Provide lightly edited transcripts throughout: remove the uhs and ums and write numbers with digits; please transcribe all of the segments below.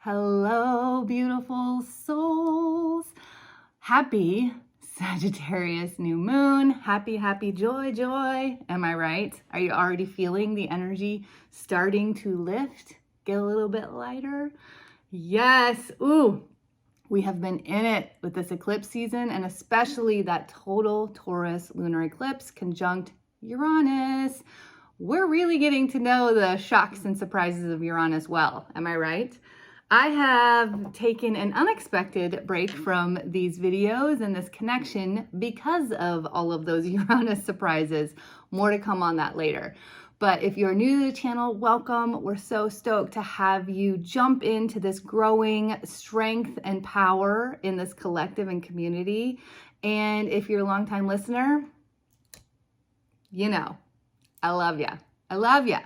Hello, beautiful souls. Happy Sagittarius new moon. Happy, joy. Am I right? Are you already feeling the energy starting to lift? Get a little bit lighter? Yes. Ooh, we have been in it with this eclipse season, and especially that total Taurus lunar eclipse conjunct Uranus. We're really getting to know the shocks and surprises of Uranus well. Am I right? I have taken an unexpected break from these videos and this connection because of all of those Uranus surprises. More to come on that later. But if you're new to the channel, welcome. We're so stoked to have you jump into this growing strength and power in this collective and community. And if you're a longtime listener, you know, I love ya. I love ya.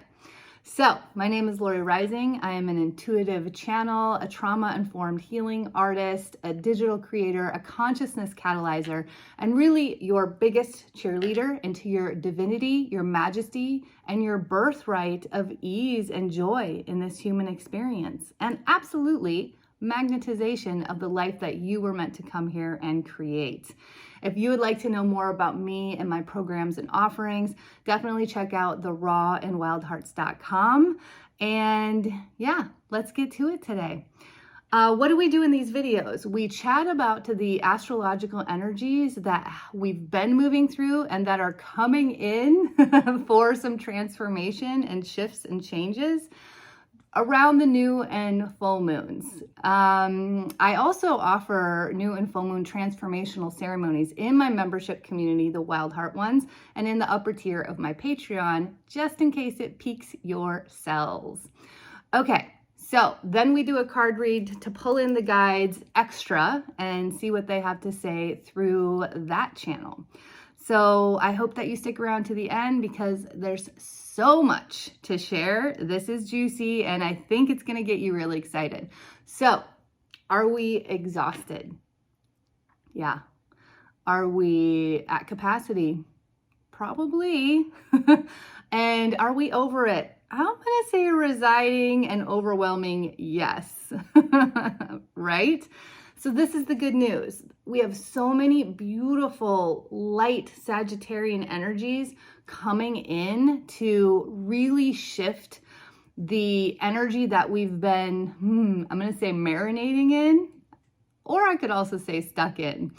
So, my name is Lori Rising. I am an intuitive channel, a trauma-informed healing artist, a digital creator, a consciousness catalyzer, and really your biggest cheerleader into your divinity, your majesty, and your birthright of ease and joy in this human experience. And absolutely, magnetization of the life that you were meant to come here and create. If you would like to know more about me and my programs and offerings, definitely check out therawandwildhearts.com. And yeah, let's get to it today. What do we do in these videos? We chat about the astrological energies that we've been moving through and that are coming in for some transformation and shifts and changes around the new and full moons. I also offer new and full moon transformational ceremonies in my membership community, the Wild Heart ones, and in the upper tier of my Patreon, just in case it piques your cells. Okay, so then we do a card read to pull in the guides extra and see what they have to say through that channel. So I hope that you stick around to the end because there's so much to share. This is juicy and I think it's going to get you really excited. So, are we exhausted? Yeah. Are we at capacity? Probably. And are we over it? I'm going to say residing and overwhelming yes. Right? So this is the good news. We have so many beautiful light Sagittarian energies coming in to really shift the energy that we've been, I'm going to say marinating in, or I could also say stuck in.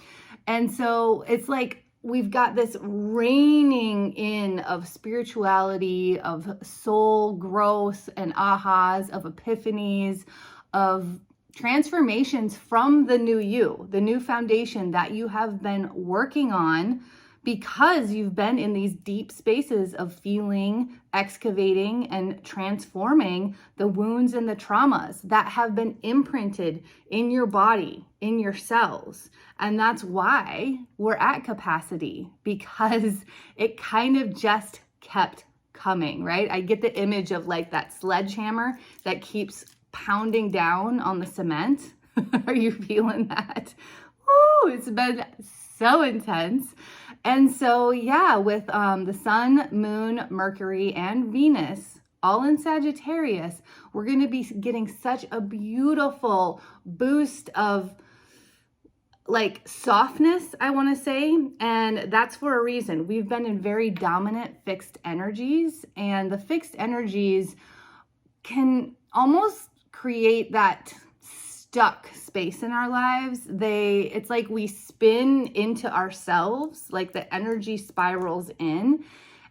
And so it's like we've got this raining in of spirituality, of soul growth and ahas, of epiphanies, of transformations from the new you, the new foundation that you have been working on because you've been in these deep spaces of feeling, excavating, and transforming the wounds and the traumas that have been imprinted in your body, in your cells. And that's why we're at capacity, because it kind of just kept coming, right? I get the image of like that sledgehammer that keeps pounding down on the cement. Are you feeling that? Ooh, it's been so intense. And so, yeah, with the sun, moon, Mercury, and Venus all in Sagittarius, we're going to be getting such a beautiful boost of like softness, I want to say. And that's for a reason. We've been in very dominant fixed energies, and the fixed energies can almost create that stuck space in our lives. It's like we spin into ourselves, like the energy spirals in.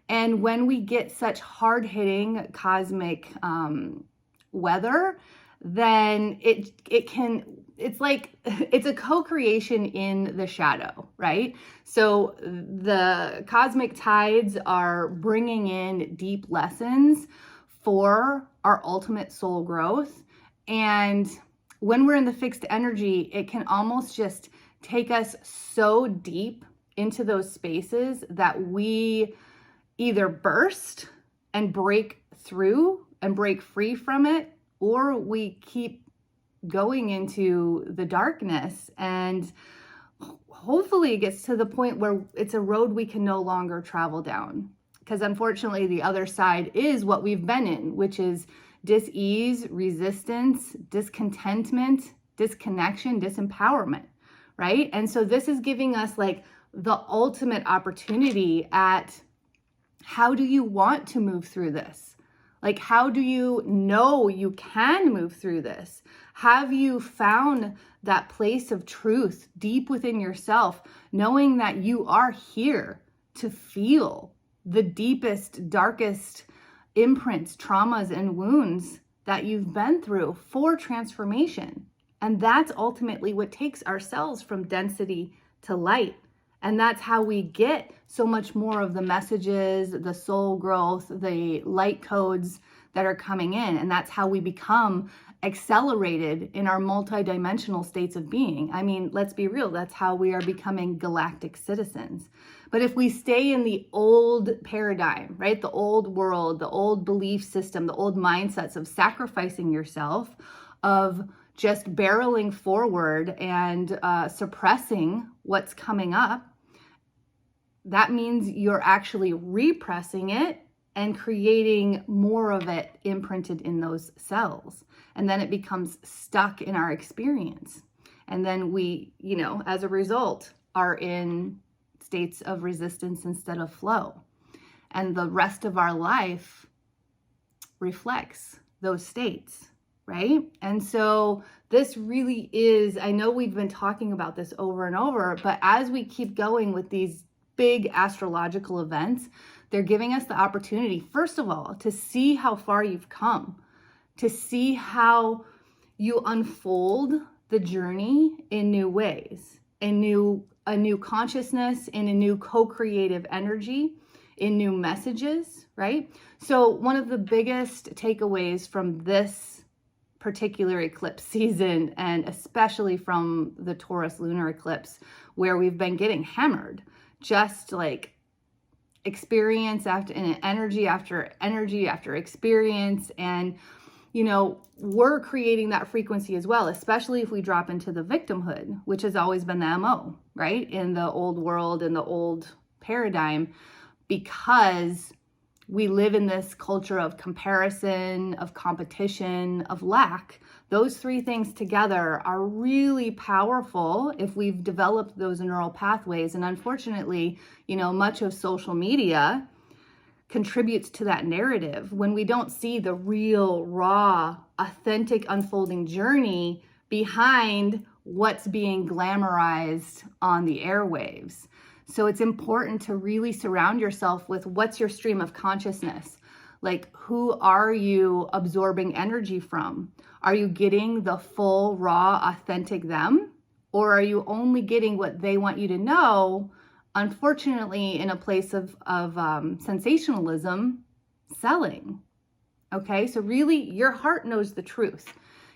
And when we get such hard-hitting cosmic weather, then it's like it's a co-creation in the shadow, right? So the cosmic tides are bringing in deep lessons for our ultimate soul growth. And when we're in the fixed energy, it can almost just take us so deep into those spaces that we either burst and break through and break free from it, or we keep going into the darkness, and hopefully it gets to the point where it's a road we can no longer travel down. Because unfortunately, the other side is what we've been in, which is dis-ease, resistance, discontentment, disconnection, disempowerment, right? And so this is giving us like the ultimate opportunity at how do you want to move through this? Like, how do you know you can move through this? Have you found that place of truth deep within yourself, knowing that you are here to feel the deepest, darkest imprints, traumas, and wounds that you've been through for transformation? And that's ultimately what takes ourselves from density to light. And that's how we get so much more of the messages, the soul growth, the light codes that are coming in. And that's how we become accelerated in our multidimensional states of being. I mean, let's be real, that's how we are becoming galactic citizens. But if we stay in the old paradigm, right, the old world, the old belief system, the old mindsets of sacrificing yourself, of just barreling forward and suppressing what's coming up, that means you're actually repressing it and creating more of it imprinted in those cells. And then it becomes stuck in our experience. And then we, as a result, are in states of resistance instead of flow. And the rest of our life reflects those states, right? And so this really is, I know we've been talking about this over and over, but as we keep going with these big astrological events, they're giving us the opportunity, first of all, to see how far you've come, to see how you unfold the journey in new ways, a new consciousness, in a new co-creative energy, in new messages, right? So one of the biggest takeaways from this particular eclipse season, and especially from the Taurus lunar eclipse, where we've been getting hammered, just like experience after energy after energy after experience. And, we're creating that frequency as well, especially if we drop into the victimhood, which has always been the MO, right? In the old world, in the old paradigm, because we live in this culture of comparison, of competition, of lack. Those three things together are really powerful if we've developed those neural pathways. And unfortunately, much of social media contributes to that narrative when we don't see the real, raw, authentic unfolding journey behind what's being glamorized on the airwaves. So it's important to really surround yourself with what's your stream of consciousness. Like, who are you absorbing energy from? Are you getting the full, raw, authentic them? Or are you only getting what they want you to know, unfortunately, in a place of sensationalism, selling? Okay, so really your heart knows the truth.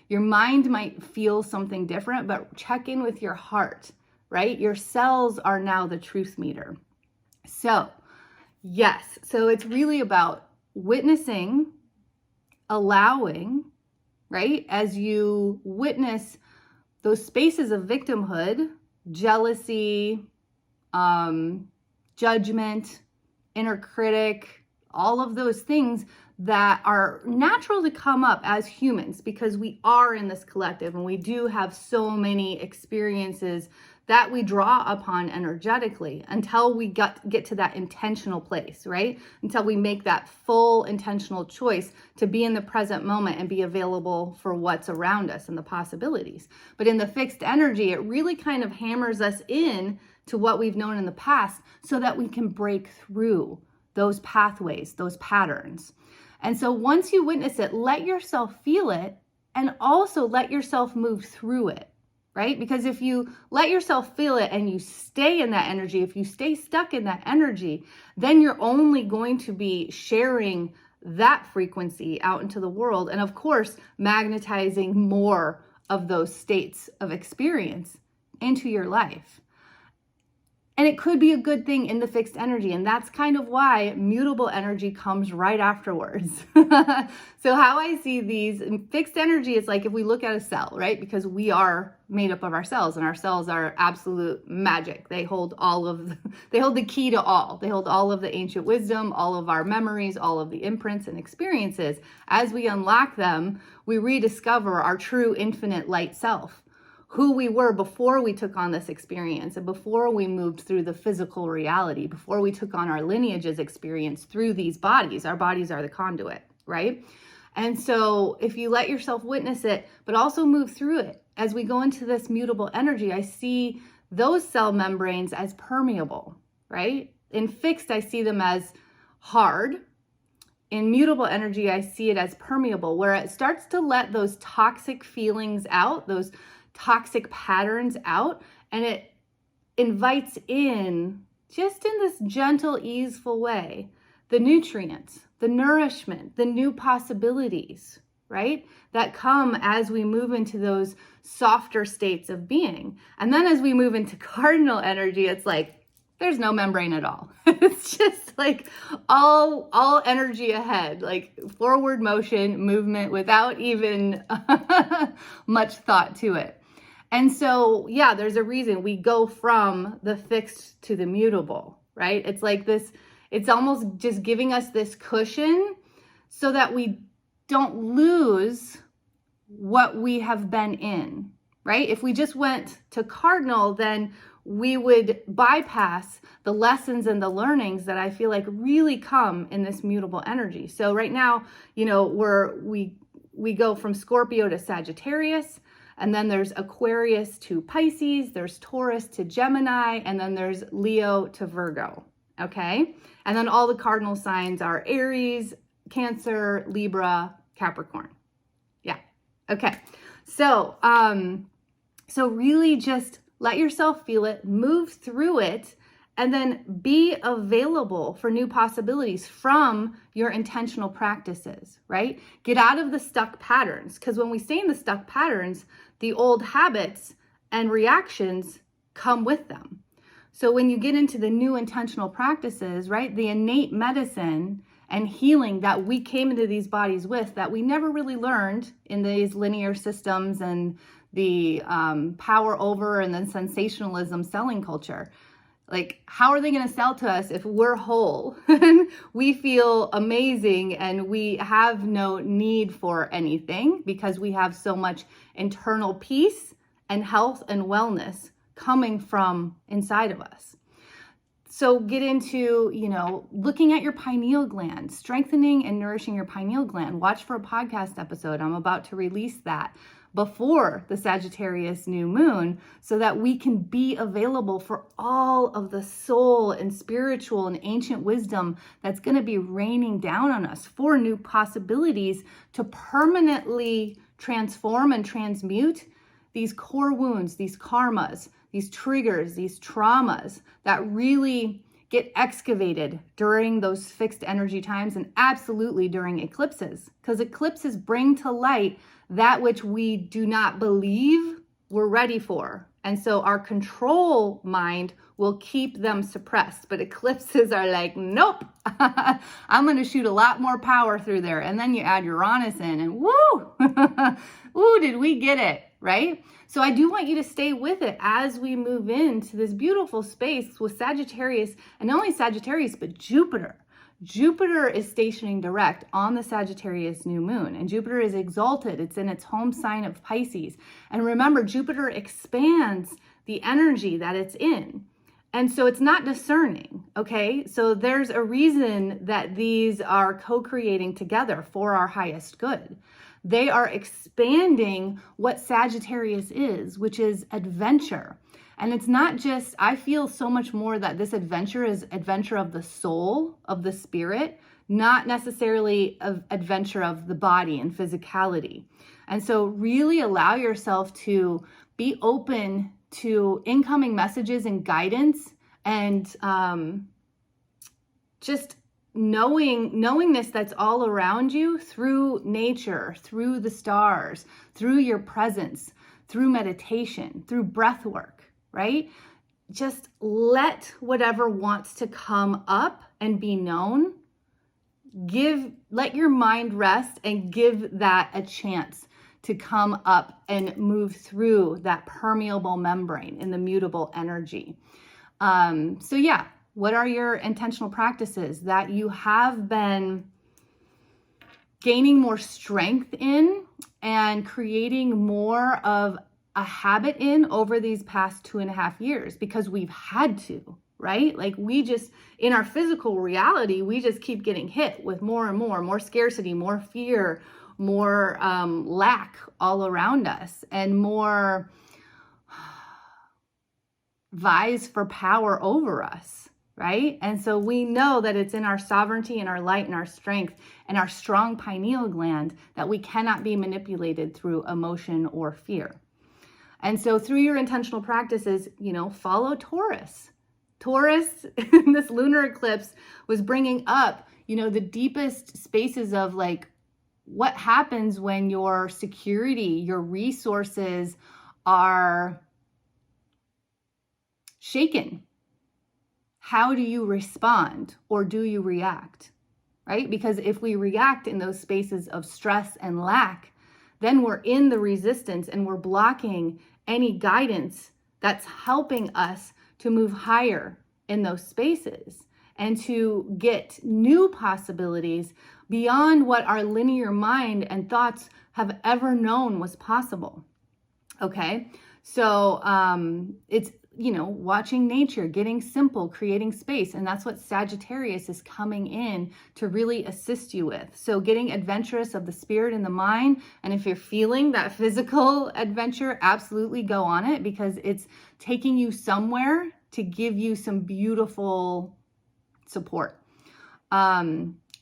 Your mind might feel something different, but check in with your heart, right? Your cells are now the truth meter. So yes, so it's really about witnessing, allowing, right? As you witness those spaces of victimhood, jealousy, judgment, inner critic, all of those things that are natural to come up as humans, because we are in this collective and we do have so many experiences that we draw upon energetically until we get to that intentional place, right? Until we make that full intentional choice to be in the present moment and be available for what's around us and the possibilities. But in the fixed energy, it really kind of hammers us in to what we've known in the past so that we can break through those pathways, those patterns. And so once you witness it, let yourself feel it and also let yourself move through it, right? Because if you let yourself feel it and you stay in that energy, if you stay stuck in that energy, then you're only going to be sharing that frequency out into the world. And of course, magnetizing more of those states of experience into your life. And it could be a good thing in the fixed energy. And that's kind of why mutable energy comes right afterwards. So how I see these, fixed energy is like if we look at a cell, right? Because we are made up of our cells, and our cells are absolute magic. They hold they hold the key to all. They hold all of the ancient wisdom, all of our memories, all of the imprints and experiences. As we unlock them, we rediscover our true infinite light self, who we were before we took on this experience and before we moved through the physical reality, before we took on our lineage's experience through these bodies. Our bodies are the conduit, right? And so if you let yourself witness it, but also move through it, as we go into this mutable energy, I see those cell membranes as permeable, right? In fixed, I see them as hard. In mutable energy, I see it as permeable, where it starts to let those toxic feelings out, those toxic patterns out, and it invites in, just in this gentle, easeful way, the nutrients, the nourishment, the new possibilities, right? That come as we move into those softer states of being. And then as we move into cardinal energy, it's like, there's no membrane at all. It's just like all energy ahead, like forward motion, movement without even much thought to it. And so, yeah, there's a reason we go from the fixed to the mutable, right? It's like this, it's almost just giving us this cushion so that we don't lose what we have been in, right? If we just went to cardinal, then we would bypass the lessons and the learnings that I feel like really come in this mutable energy. So right now, you know, we go from Scorpio to Sagittarius, and then there's Aquarius to Pisces, there's Taurus to Gemini, and then there's Leo to Virgo, okay? And then all the cardinal signs are Aries, Cancer, Libra, Capricorn. Yeah, okay. So, so really just let yourself feel it, move through it, and then be available for new possibilities from your intentional practices, right? Get out of the stuck patterns, because when we stay in the stuck patterns, the old habits and reactions come with them. So when you get into the new intentional practices, right, the innate medicine and healing that we came into these bodies with, that we never really learned in these linear systems and the power over and then sensationalism selling culture. Like, how are they going to sell to us if we're whole and we feel amazing and we have no need for anything because we have so much internal peace and health and wellness coming from inside of us? So get into, you know, looking at your pineal gland, strengthening and nourishing your pineal gland. Watch for a podcast episode. I'm about to release that before the Sagittarius new moon so that we can be available for all of the soul and spiritual and ancient wisdom that's going to be raining down on us for new possibilities to permanently transform and transmute these core wounds, these karmas, these triggers, these traumas that really get excavated during those fixed energy times, and absolutely during eclipses, because eclipses bring to light that which we do not believe we're ready for. And so our control mind will keep them suppressed. But eclipses are like, nope, I'm going to shoot a lot more power through there. And then you add Uranus in and woo, ooh, did we get it, right? So I do want you to stay with it as we move into this beautiful space with Sagittarius, and not only Sagittarius, but Jupiter. Jupiter is stationing direct on the Sagittarius new moon, and Jupiter is exalted. It's in its home sign of Pisces. And remember, Jupiter expands the energy that it's in. And so it's not discerning, okay? So there's a reason that these are co-creating together for our highest good. They are expanding what Sagittarius is, which is adventure. And it's not just, I feel so much more that this adventure is adventure of the soul, of the spirit, not necessarily an adventure of the body and physicality. And so really allow yourself to be open to incoming messages and guidance, and just knowingness that's all around you through nature, through the stars, through your presence, through meditation, through breath work, right? just let whatever wants to come up and be known. Let your mind rest and give that a chance to come up and move through that permeable membrane in the mutable energy. So yeah, what are your intentional practices that you have been gaining more strength in and creating more of a habit in over these past 2.5 years? Because we've had to, right? Like in our physical reality, we just keep getting hit with more and more scarcity, more fear, more lack all around us, and more vies for power over us, right? And so we know that it's in our sovereignty and our light and our strength and our strong pineal gland that we cannot be manipulated through emotion or fear. And so through your intentional practices, follow Taurus. Taurus in this lunar eclipse was bringing up, the deepest spaces of like what happens when your security, your resources are shaken. How do you respond, or do you react, right? Because if we react in those spaces of stress and lack, then we're in the resistance and we're blocking any guidance that's helping us to move higher in those spaces and to get new possibilities beyond what our linear mind and thoughts have ever known was possible. Okay, so it's watching nature, getting simple, creating space. And that's what Sagittarius is coming in to really assist you with. So getting adventurous of the spirit and the mind. And if you're feeling that physical adventure, absolutely go on it, because it's taking you somewhere to give you some beautiful support.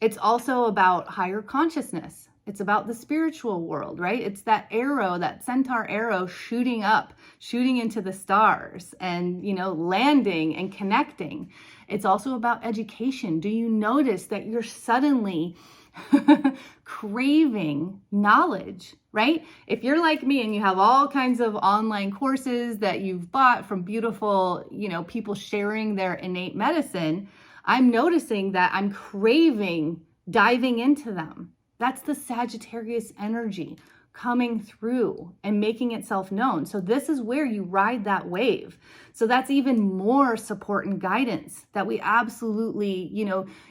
It's also about higher consciousness. It's about the spiritual world, right? It's that arrow, that centaur arrow shooting into the stars and, landing and connecting. It's also about education. Do you notice that you're suddenly craving knowledge, right? If you're like me and you have all kinds of online courses that you've bought from beautiful, people sharing their innate medicine, I'm noticing that I'm craving diving into them. That's the Sagittarius energy coming through and making itself known. So this is where you ride that wave. So that's even more support and guidance that we absolutely,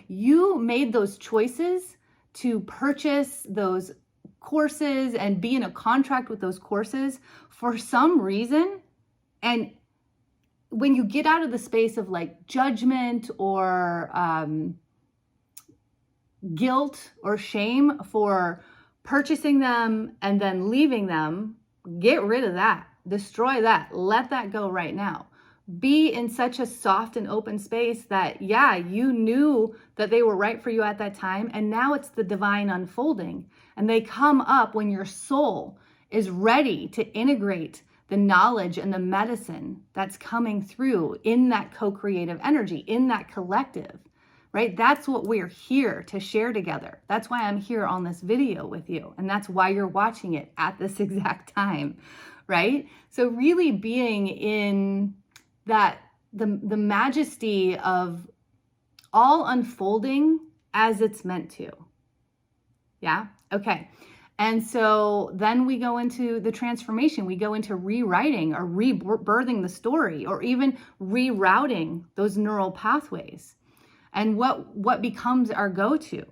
you made those choices to purchase those courses and be in a contract with those courses for some reason. And when you get out of the space of like judgment or guilt or shame for purchasing them and then leaving them, get rid of that, destroy that, let that go right now. Be in such a soft and open space that, you knew that they were right for you at that time. And now it's the divine unfolding. And they come up when your soul is ready to integrate the knowledge and the medicine that's coming through in that co-creative energy, in that collective. Right? That's what we're here to share together. That's why I'm here on this video with you. And that's why you're watching it at this exact time, right? So really being in that, the majesty of all unfolding as it's meant to. Yeah? Okay. And so then we go into the transformation. We go into rewriting or rebirthing the story, or even rerouting those neural pathways. And what becomes our go-to.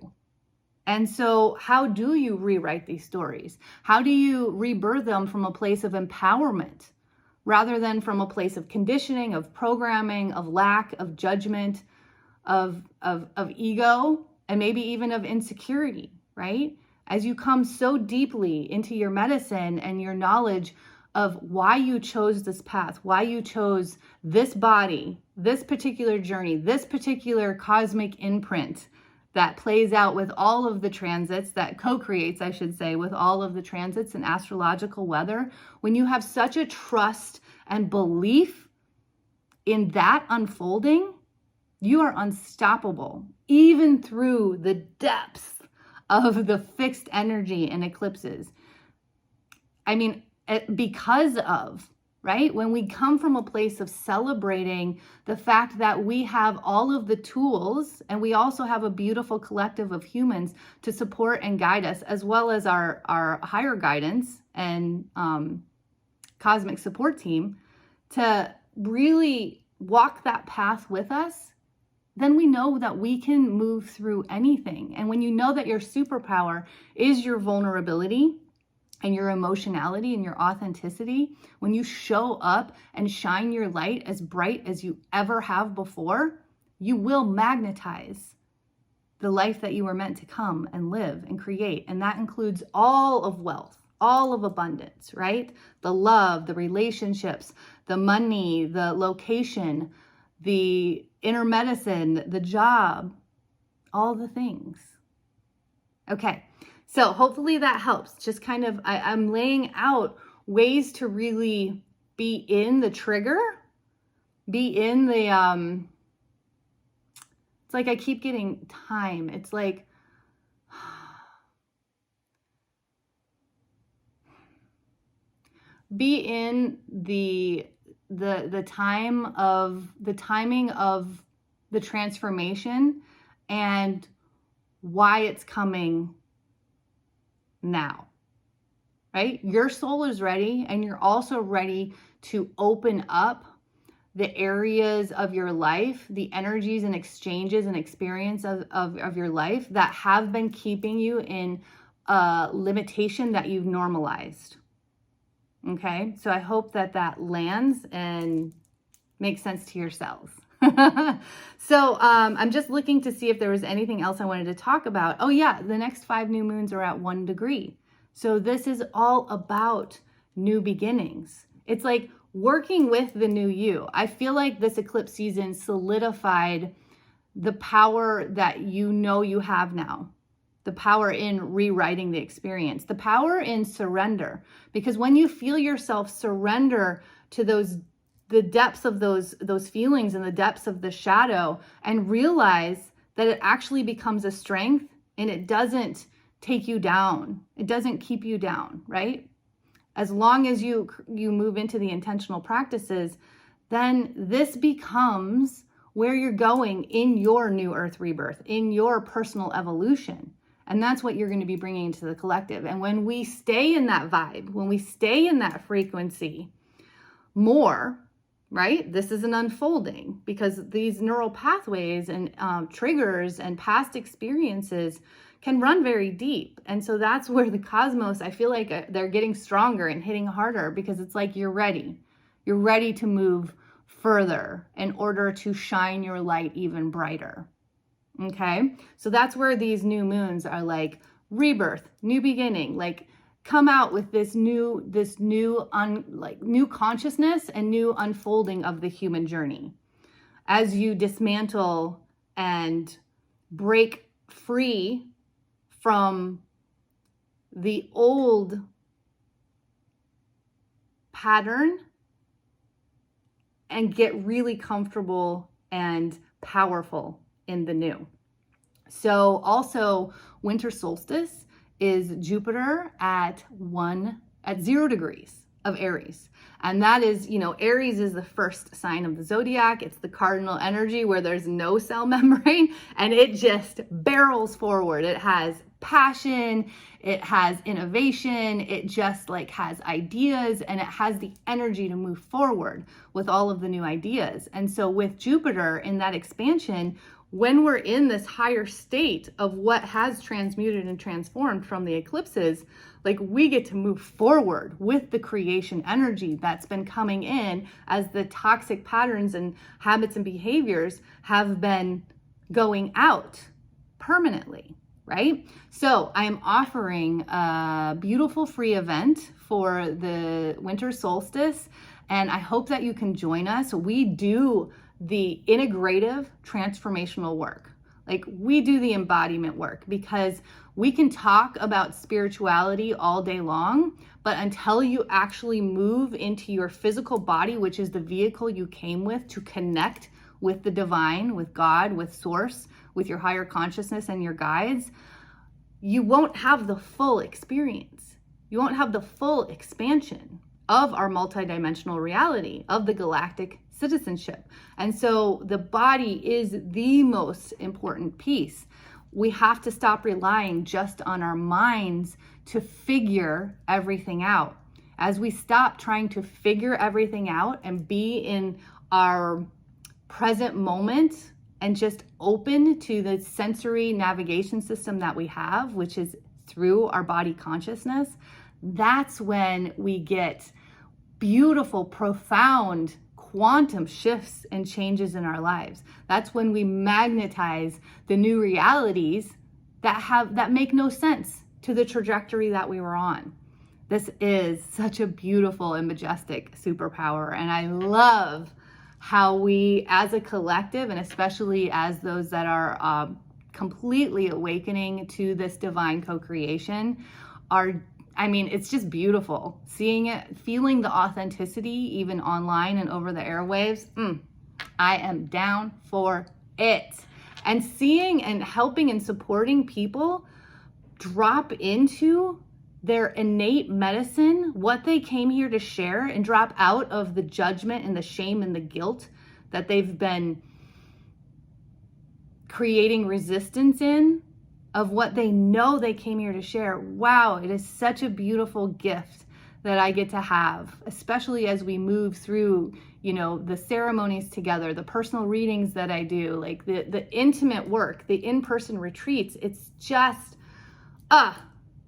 And so how do you rewrite these stories? How do you rebirth them from a place of empowerment rather than from a place of conditioning, of programming, of lack, of judgment, of ego, and maybe even of insecurity, right? As you come so deeply into your medicine and your knowledge of why you chose this path, why you chose this body, this particular journey, this particular cosmic imprint that plays out with all of the transits, that co-creates, I should say, with all of the transits and astrological weather. When you have such a trust and belief in that unfolding, you are unstoppable, even through the depths of the fixed energy and eclipses. I mean, because of right? When we come from a place of celebrating the fact that we have all of the tools, and we also have a beautiful collective of humans to support and guide us, as well as our higher guidance and cosmic support team to really walk that path with us, then we know that we can move through anything. And when you know that your superpower is your vulnerability and your emotionality and your authenticity, when you show up and shine your light as bright as you ever have before, you will magnetize the life that you were meant to come and live and create. And that includes all of wealth, all of abundance, right? The love, the relationships, the money, the location, the inner medicine, the job, all the things. Okay, so hopefully that helps. Just kind of, I'm laying out ways to really be in the trigger, be in the, it's like I keep getting time. It's like, be in the timing of the transformation and why it's coming now, right? Your soul is ready, and you're also ready to open up the areas of your life, the energies and exchanges and experience of your life that have been keeping you in a limitation that you've normalized. Okay, so I hope that that lands and makes sense to yourselves. So I'm just looking to see if there was anything else I wanted to talk about. Oh yeah, the next 5 new moons are at 1 degree. So this is all about new beginnings. It's like working with the new you. I feel like this eclipse season solidified the power that you know you have now. The power in rewriting the experience, the power in surrender. Because when you feel yourself surrender to the depths of those feelings and the depths of the shadow, and realize that it actually becomes a strength and it doesn't take you down. It doesn't keep you down, right? As long as you move into the intentional practices, then this becomes where you're going in your new earth rebirth, in your personal evolution. And that's what you're going to be bringing into the collective. And when we stay in that vibe, when we stay in that frequency more, right? This is an unfolding, because these neural pathways and triggers and past experiences can run very deep. And so that's where the cosmos, I feel like they're getting stronger and hitting harder, because it's like you're ready. You're ready to move further in order to shine your light even brighter. Okay, so that's where these new moons are like rebirth, new beginning, like come out with this new consciousness and new unfolding of the human journey. As you dismantle and break free from the old pattern and get really comfortable and powerful in the new. So also winter solstice is Jupiter at 0 degrees of Aries. And that is, Aries is the first sign of the zodiac. It's the cardinal energy where there's no cell membrane and it just barrels forward. It has passion, it has innovation, it just has ideas, and it has the energy to move forward with all of the new ideas. And so with Jupiter in that expansion, when we're in this higher state of what has transmuted and transformed from the eclipses, we get to move forward with the creation energy that's been coming in as the toxic patterns and habits and behaviors have been going out permanently, right? So I am offering a beautiful free event for the winter solstice, and I hope that you can join us. We do the integrative transformational work. We do the embodiment work, because we can talk about spirituality all day long, but until you actually move into your physical body, which is the vehicle you came with to connect with the divine, with God, with source, with your higher consciousness and your guides, you won't have the full experience. You won't have the full expansion of our multidimensional reality, of the galactic citizenship. And so the body is the most important piece. We have to stop relying just on our minds to figure everything out. As we stop trying to figure everything out and be in our present moment and just open to the sensory navigation system that we have, which is through our body consciousness, that's when we get beautiful, profound quantum shifts and changes in our lives. That's when we magnetize the new realities that make no sense to the trajectory that we were on. This is such a beautiful and majestic superpower, and I love how we as a collective, and especially as those that are completely awakening to this divine co-creation, it's just beautiful. Seeing it, feeling the authenticity, even online and over the airwaves. I am down for it. And seeing and helping and supporting people drop into their innate medicine, what they came here to share, and drop out of the judgment and the shame and the guilt that they've been creating resistance in, of what they know they came here to share. Wow, it is such a beautiful gift that I get to have, especially as we move through, the ceremonies together, the personal readings that I do, like the intimate work, the in-person retreats. It's just,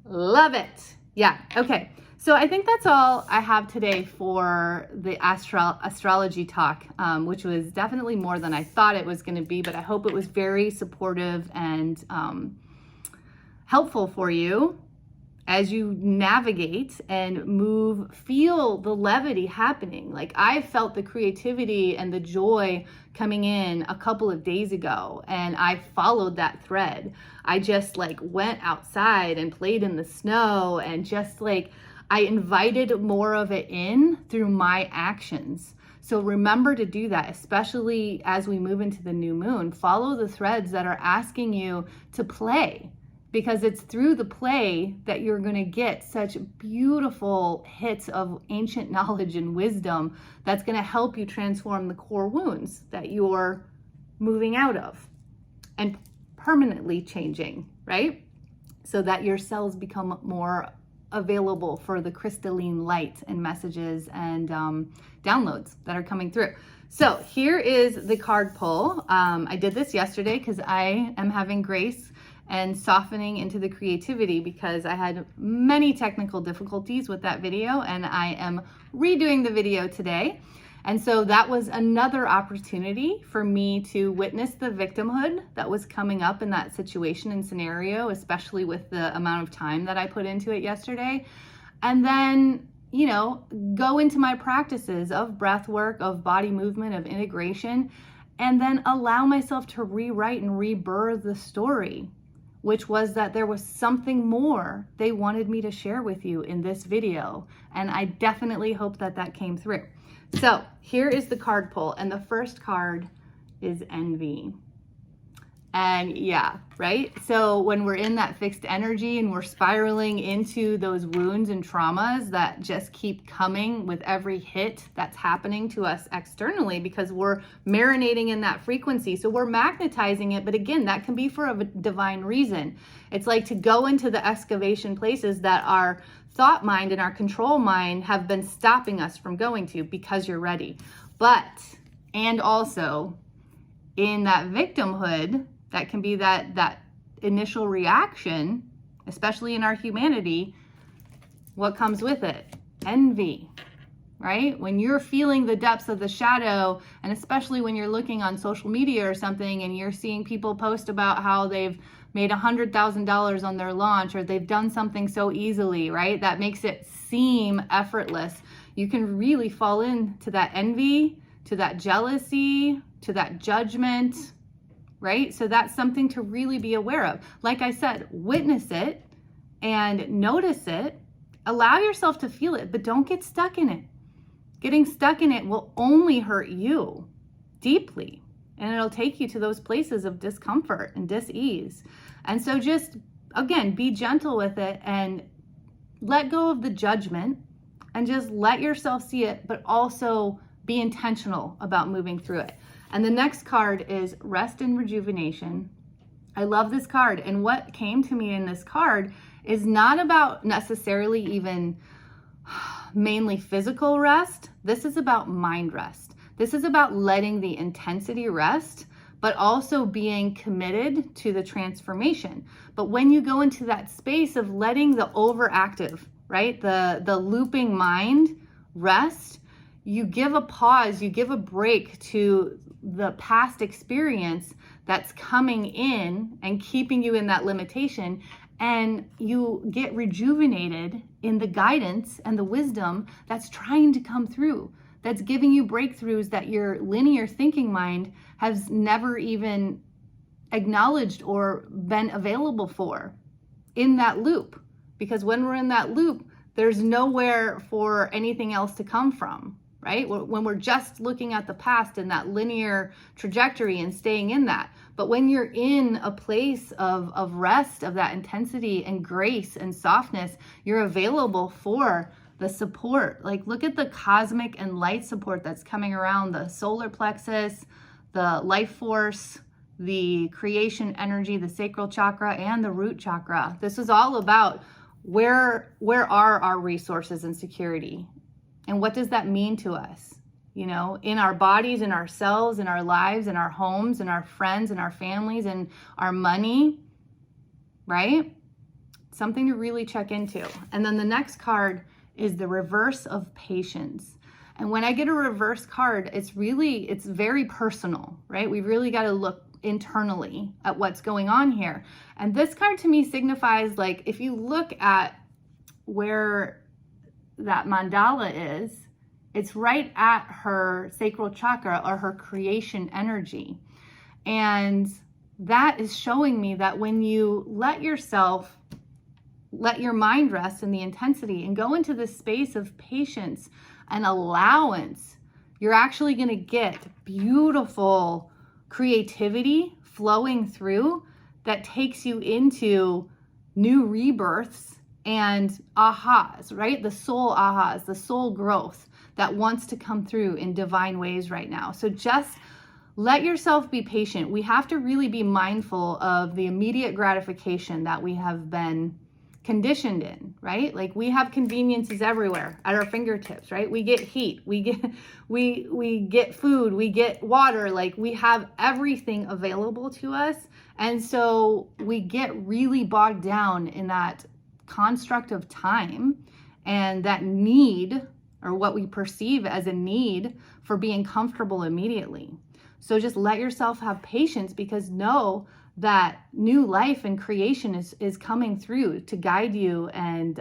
love it. Yeah, okay. So I think that's all I have today for the astrology talk, which was definitely more than I thought it was going to be, but I hope it was very supportive and helpful for you as you navigate and move, feel the levity happening. Like I felt the creativity and the joy coming in a couple of days ago, and I followed that thread. I just went outside and played in the snow, and just I invited more of it in through my actions. So remember to do that, especially as we move into the new moon. Follow the threads that are asking you to play, because it's through the play that you're going to get such beautiful hits of ancient knowledge and wisdom that's going to help you transform the core wounds that you're moving out of and permanently changing, right? So that your cells become more available for the crystalline light and messages and downloads that are coming through. So here is the card pull. I did this yesterday because I am having grace and softening into the creativity, because I had many technical difficulties with that video, and I am redoing the video today. And so that was another opportunity for me to witness the victimhood that was coming up in that situation and scenario, especially with the amount of time that I put into it yesterday. And then, go into my practices of breath work, of body movement, of integration, and then allow myself to rewrite and rebirth the story, which was that there was something more they wanted me to share with you in this video. And I definitely hope that that came through. So here is the card pull, and the first card is envy. And yeah, right? So when we're in that fixed energy and we're spiraling into those wounds and traumas that just keep coming with every hit that's happening to us externally, because we're marinating in that frequency. So we're magnetizing it. But again, that can be for a divine reason. It's like to go into the excavation places that our thought mind and our control mind have been stopping us from going to, because you're ready. And also in that victimhood, that can be that initial reaction, especially in our humanity. What comes with it? Envy, right? When you're feeling the depths of the shadow, and especially when you're looking on social media or something and you're seeing people post about how they've made $100,000 on their launch, or they've done something so easily, right? That makes it seem effortless. You can really fall into that envy, to that jealousy, to that judgment, right? So that's something to really be aware of. Like I said, witness it and notice it. Allow yourself to feel it, but don't get stuck in it. Getting stuck in it will only hurt you deeply, and it'll take you to those places of discomfort and dis-ease. And so just, again, be gentle with it and let go of the judgment. and just let yourself see it, but also be intentional about moving through it. And the next card is Rest and Rejuvenation. I love this card. And what came to me in this card is not about necessarily even mainly physical rest. This is about mind rest. This is about letting the intensity rest, but also being committed to the transformation. But when you go into that space of letting the overactive, right, the looping mind rest, you give a pause, you give a break to the past experience that's coming in and keeping you in that limitation, and you get rejuvenated in the guidance and the wisdom that's trying to come through, that's giving you breakthroughs that your linear thinking mind has never even acknowledged or been available for in that loop. Because when we're in that loop, there's nowhere for anything else to come from, right? When we're just looking at the past in that linear trajectory and staying in that. But when you're in a place of rest, of that intensity and grace and softness, you're available for the support. Like, look at the cosmic and light support that's coming around the solar plexus, the life force, the creation energy, the sacral chakra, and the root chakra. This is all about where are our resources and security, and what does that mean to us, you know, in our bodies, in ourselves, in our lives, in our homes, in our friends, in our families, and our money, right? Something to really check into. And then the next card is the reverse of patience. And when I get a reverse card, it's very personal, right? We've really got to look internally at what's going on here. And this card to me signifies, like, if you look at where that mandala is, it's right at her sacral chakra or her creation energy. And that is showing me that when you let your mind rest in the intensity and go into this space of patience and allowance, you're actually going to get beautiful creativity flowing through that takes you into new rebirths and ahas, right? The soul ahas, the soul growth that wants to come through in divine ways right now. So just let yourself be patient. We have to really be mindful of the immediate gratification that we have been conditioned in, right? Like, we have conveniences everywhere at our fingertips, right? We get heat, we get food, we get water, like, we have everything available to us. And so we get really bogged down in that construct of time and that need, or what we perceive as a need for being comfortable immediately. So just let yourself have patience, because know that new life and creation is coming through to guide you and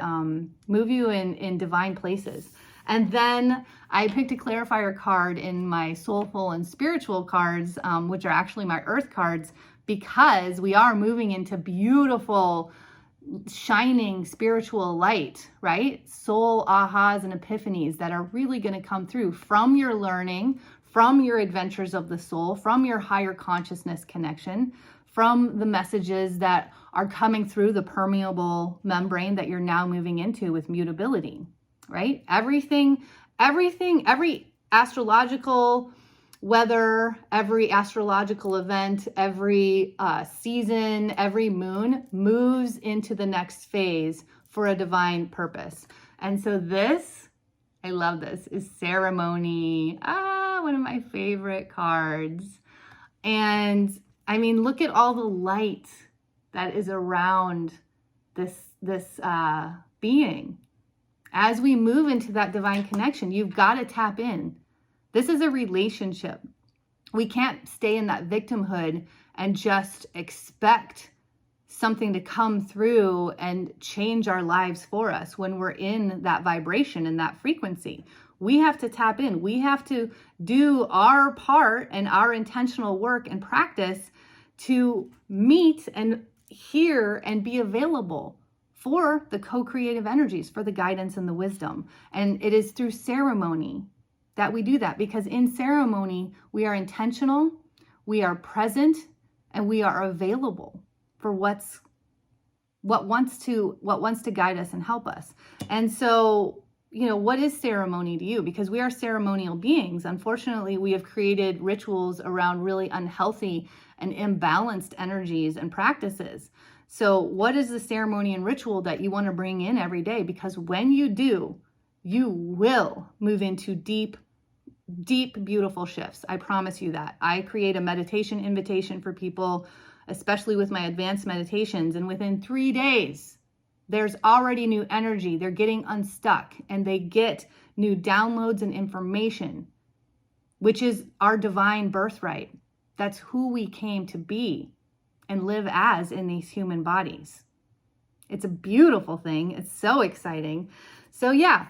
move you in divine places. And then I picked a clarifier card in my soulful and spiritual cards, which are actually my earth cards, because we are moving into beautiful, shining spiritual light, right? Soul ahas and epiphanies that are really going to come through from your learning, from your adventures of the soul, from your higher consciousness connection, from the messages that are coming through the permeable membrane that you're now moving into with mutability, right? Every astrological weather, every astrological event, every season, every moon moves into the next phase for a divine purpose. And so this, I love this, is Ceremony. One of my favorite cards. And I mean, look at all the light that is around this being. As we move into that divine connection, you've got to tap in. This is a relationship. We can't stay in that victimhood and just expect something to come through and change our lives for us when we're in that vibration and that frequency. We have to tap in. We have to do our part and our intentional work and practice to meet and hear and be available for the co-creative energies, for the guidance and the wisdom. And it is through ceremony that we do that, because in ceremony, we are intentional, we are present, and we are available for what wants to guide us and help us. And so, what is ceremony to you? Because we are ceremonial beings. Unfortunately, we have created rituals around really unhealthy and imbalanced energies and practices. So what is the ceremony and ritual that you want to bring in every day? Because when you do, you will move into deep, beautiful shifts. I promise you that. I create a meditation invitation for people, especially with my advanced meditations. And within 3 days, there's already new energy. They're getting unstuck and they get new downloads and information, which is our divine birthright. That's who we came to be and live as in these human bodies. It's a beautiful thing. It's so exciting. So yeah,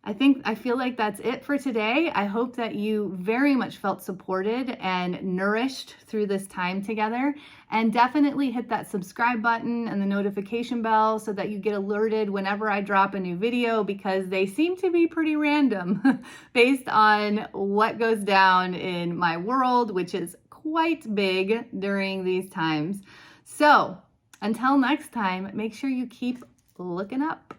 I feel like that's it for today. I hope that you very much felt supported and nourished through this time together. And definitely hit that subscribe button and the notification bell so that you get alerted whenever I drop a new video, because they seem to be pretty random based on what goes down in my world, which is quite big during these times. So until next time, make sure you keep looking up.